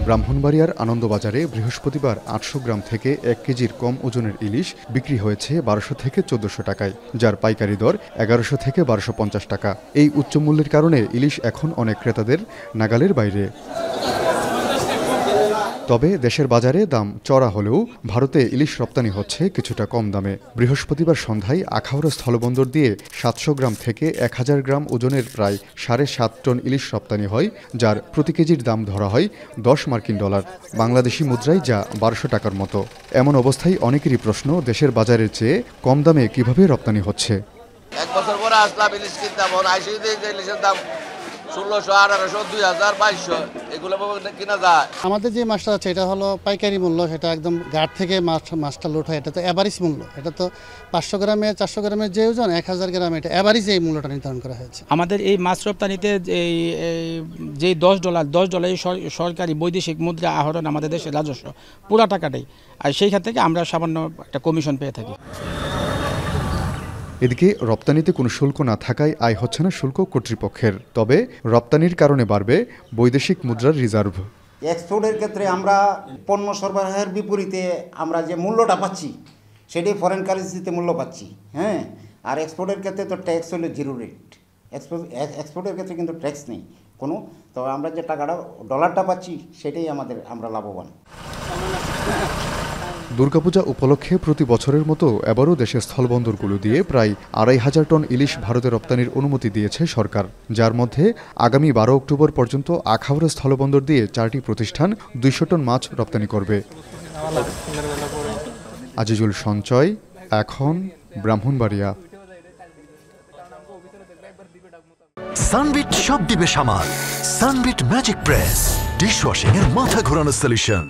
ব্রাহ্মণবাড়িয়ার আনন্দবাজারে বৃহস্পতিবার ৮০০ গ্রাম থেকে ১ কেজির কম ওজনের ইলিশ বিক্রি হয়েছে ১২০০ থেকে ১৪০০ টাকায়, যার পাইকারি দর ১১০০ থেকে ১২৫০ টাকা। এই উচ্চ মূল্যের কারণে ইলিশ এখন অনেক ক্রেতাদের নাগালের বাইরে। তবে দেশের বাজারে দাম চড়া হলেও ভারতে ইলিশ রপ্তানি হচ্ছে কিছুটা কম দামে। বৃহস্পতিবার সন্ধ্যায় আখাউড়া স্থলবন্দর দিয়ে ৭০০ গ্রাম থেকে ১০০০ গ্রাম ওজনের প্রায় ৭.৫ টন ইলিশ রপ্তানি হয়, যার প্রতি কেজির দাম ধরা হয় $10 বাংলাদেশি মুদ্রায়, যা ১২০০ টাকার মতো। এমন অবস্থায় অনেকেরই প্রশ্ন, দেশের বাজারের চেয়ে কম দামে কিভাবে রপ্তানি হচ্ছে। এক বছর পরে আসলাম ইলিশ কিনতাম, ইলিশের দাম ১৬০০, ১৮০০, ২০০০, ২২০০ এগুলো কিনা যায়। আমাদের যে মাছটা আছে এটা হলো পাইকারি মূল্য, সেটা একদম ঘাট থেকে মাছটা লোড হয়, এটা তো অ্যাভারেজ মূল্য। এটা তো ৫০০ গ্রামে ৪০০ গ্রামের যে ওজন, ১০০০ গ্রামে, এটা অ্যাভারেজ এই মূল্যটা নির্ধারণ করা হয়েছে। আমাদের এই মাছ রপ্তানিতে যে $10 সরকারি বৈদেশিক মুদ্রা আহরণ আমাদের দেশের রাজস্ব পুরা টাকাটাই, আর সেইখান থেকে আমরা সামান্য একটা কমিশন পেয়ে থাকি। এদিকে রপ্তানিতে কোনো শুল্ক না থাকায় আয় হচ্ছে না শুল্ক কর্তৃপক্ষের। তবে রপ্তানির কারণে বাড়বে বৈদেশিক মুদ্রার রিজার্ভ। এক্সপোর্টের ক্ষেত্রে আমরা পণ্য সরবরাহের বিপরীতে আমরা যে মূল্যটা পাচ্ছি সেটাই ফরেন কারেন্সিতে মূল্য পাচ্ছি। হ্যাঁ, আর এক্সপোর্টের ক্ষেত্রে তো ট্যাক্স হলো 0 রেট। এক্সপোর্টের ক্ষেত্রে কিন্তু ট্যাক্স নেই কোনো। তবে আমরা যে টাকাটা ডলারটা পাচ্ছি সেটাই আমরা লাভবান। দুর্গাপূজা উপলক্ষে প্রতি বছরের মতো এবারও দেশের স্থলবন্দরগুলো দিয়ে প্রায় ২৫০০ টন ইলিশ ভারতে রপ্তানির অনুমতি দিয়েছে সরকার, যার মধ্যে আগামী ১২ অক্টোবর পর্যন্ত আখাউড়া স্থলবন্দর দিয়ে ৪টি প্রতিষ্ঠান ২০০ টন মাছ রপ্তানি করবে। আজিজুল সঞ্চয়, এখন, ব্রাহ্মণবাড়িয়া। সানবিট সব দিবে সামাল। সানবিট ম্যাজিক প্রেস ডিশওয়াশিং এর মাথা ঘোরানো সলিউশন।